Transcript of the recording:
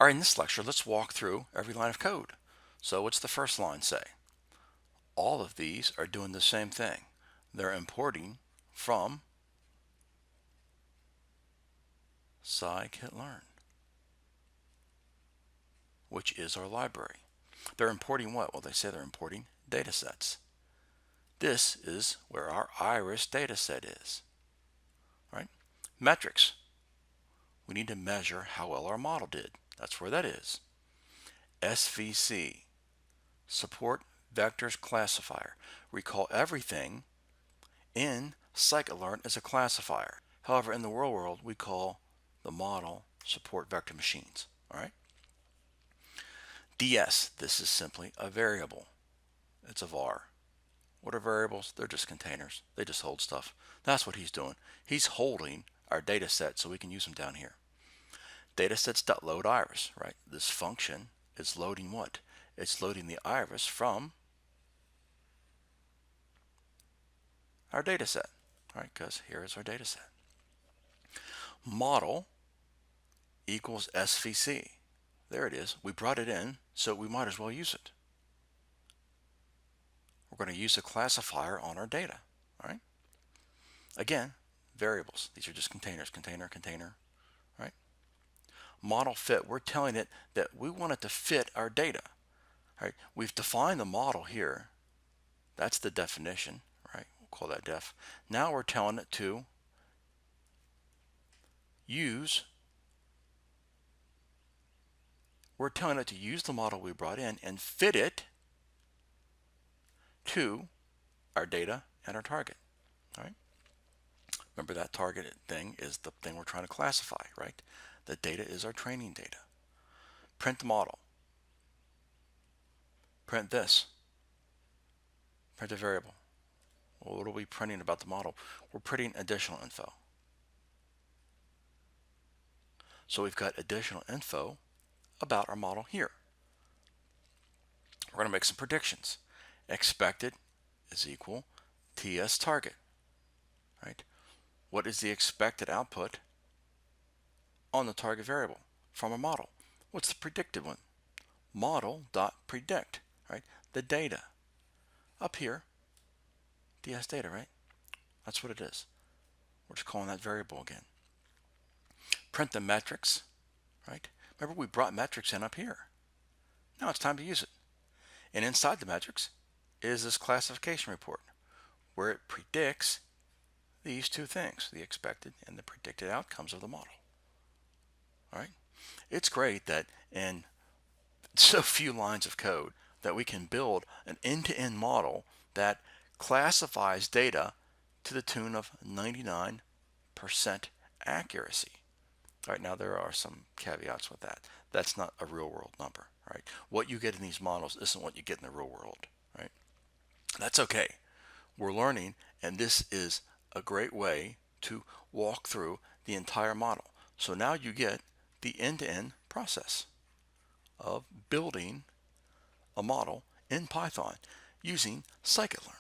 All right, in this lecture, let's walk through every line of code. So what's the first line say? All of these are doing the same thing. They're importing from SciKit-Learn, which is our library. They're importing what? Well, they say they're importing data sets. This is where our iris data set is, right? Metrics. We need to measure how well our model did. That's where that is. SVC, support vectors classifier. Recall everything in SciKit-Learn as a classifier. However, in the real world, we call the model support vector machines. All right. DS, this is simply a variable. It's a var. What are variables? They're just containers. They just hold stuff. That's what he's doing. He's holding our data set so we can use them down here. Datasets.load iris, right? This function is loading what? It's loading the iris from our data set, right? Because here is our data set. Model equals SVC. There it is. We brought it in, so we might as well use it. We're going to use a classifier on our data, all right? Again, variables. These are just containers, container, right? Model fit, we're telling it that we want it to fit our data, right? We've defined the model here. That's the definition, right? We'll call that def. Now we're telling it to use the model we brought in and fit it to our data and our target. All right. Remember, that target thing is the thing we're trying to classify, right? The data is our training data. Print the model. Print this. Print a variable. Well, what are we printing about the model? We're printing additional info. So we've got additional info about our model here. We're going to make some predictions. Expected is equal TS target, right? What is the expected output on the target variable from a model? What's the predicted one? Model.predict, right? The data. Up here, DS data, right? That's what it is. We're just calling that variable again. Print the metrics, right? Remember, we brought metrics in up here. Now it's time to use it. And inside the metrics is this classification report where it predicts these two things, the expected and the predicted outcomes of the model. All right. It's great that in so few lines of code that we can build an end-to-end model that classifies data to the tune of 99% accuracy. All right, now there are some caveats with that. That's not a real world number, right? What you get in these models isn't what you get in the real world, right? That's okay. We're learning, and this is a great way to walk through the entire model. So now you get the end-to-end process of building a model in Python using SciKit-Learn.